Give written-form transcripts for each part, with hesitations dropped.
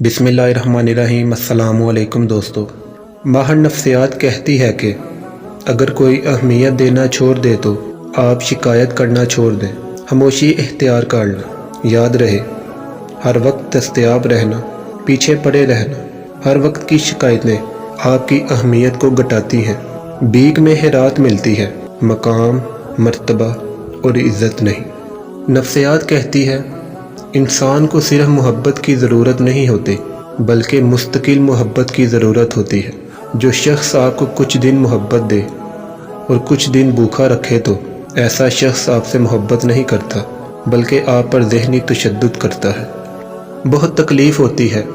बिस्मिल्लाहिर्रहमानिर्रहीम। अस्सलामु अलैकुम दोस्तों। माहिर नफ्सियात कहती है कि अगर कोई अहमियत देना छोड़ दे तो आप शिकायत करना छोड़ दें, खामोशी इख्तियार कर लें। याद रहे, हर वक्त दस्तयाब रहना, पीछे पड़े रहना, हर वक्त की शिकायतें आपकी अहमियत को घटाती हैं। भीख में हिरात मिलती है, मकाम, मर्तबा और इज़्ज़त नहीं। नफ्सियात कहती है इंसान को सिर्फ मोहब्बत की ज़रूरत नहीं होती, बल्कि मुस्तकिल मोहब्बत की ज़रूरत होती है। जो शख्स आपको कुछ दिन मोहब्बत दे और कुछ दिन भूखा रखे तो ऐसा शख्स आपसे मोहब्बत नहीं करता, बल्कि आप पर ज़हनी तशद्दुद करता है। बहुत तकलीफ़ होती है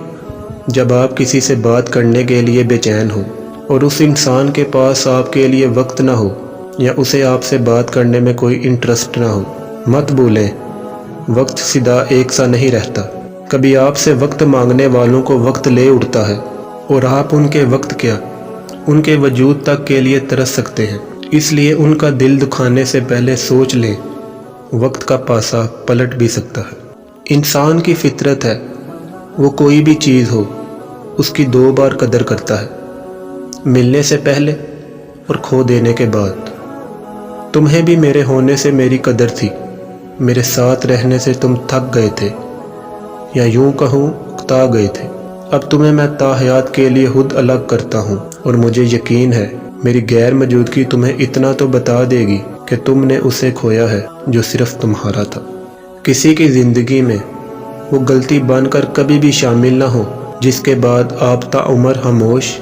जब आप किसी से बात करने के लिए बेचैन हो और उस इंसान के पास आपके लिए वक्त ना हो या उसे आपसे बात करने में कोई इंटरेस्ट ना हो। मत भूलें, वक्त सीधा एक सा नहीं रहता। कभी आपसे वक्त मांगने वालों को वक्त ले उठता है और आप उनके वक्त क्या, उनके वजूद तक के लिए तरस सकते हैं। इसलिए उनका दिल दुखाने से पहले सोच लें, वक्त का पासा पलट भी सकता है। इंसान की फितरत है, वो कोई भी चीज़ हो उसकी दो बार कदर करता है, मिलने से पहले और खो देने के बाद। तुम्हें भी मेरे होने से मेरी कदर थी, मेरे साथ रहने से तुम थक गए थे या यूं कहूँ उकता गए थे। अब तुम्हें मैं ताहयात के लिए खुद अलग करता हूँ और मुझे यकीन है मेरी गैर मौजूदगी तुम्हें इतना तो बता देगी कि तुमने उसे खोया है जो सिर्फ तुम्हारा था। किसी की ज़िंदगी में वो गलती बनकर कभी भी शामिल ना हो जिसके बाद आप ताउम्र खामोश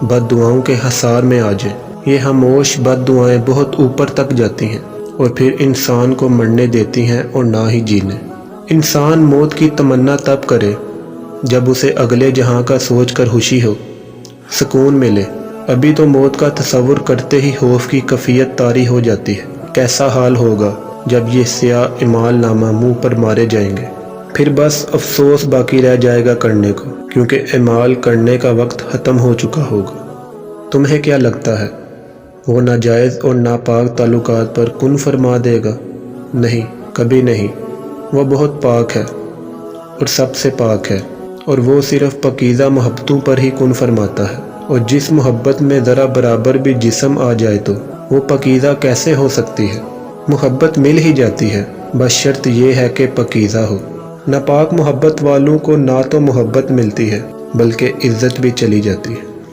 बद्दुआओं के हसार में आ जाए। ये खामोश बद्दुआएं बहुत ऊपर तक जाती हैं और फिर इंसान को मरने देती हैं और ना ही जीने। इंसान मौत की तमन्ना तब करे जब उसे अगले जहां का सोच कर खुशी हो, सुकून मिले। अभी तो मौत का तसव्वुर करते ही खौफ की कैफियत तारी हो जाती है। कैसा हाल होगा जब ये स्याह इमाल नामा मुँह पर मारे जाएंगे। फिर बस अफसोस बाकी रह जाएगा करने को, क्योंकि इमाल करने का वक्त ख़त्म हो चुका होगा। तुम्हें क्या लगता है वो नाजायज़ और नापाक ताल्लुकात पर कुन फरमा देगा? नहीं, कभी नहीं। वो बहुत पाक है और सबसे पाक है, और वो सिर्फ़ पकीज़ा मोहब्बतों पर ही कुन फरमाता है। और जिस मोहब्बत में ज़रा बराबर भी जिस्म आ जाए तो वो पकीज़ा कैसे हो सकती है? मोहब्बत मिल ही जाती है, बस शर्त ये है कि पकीज़ा हो। नापाक मोहब्बत वालों को ना तो मोहब्बत मिलती है बल्कि इज़्ज़त भी चली जाती है।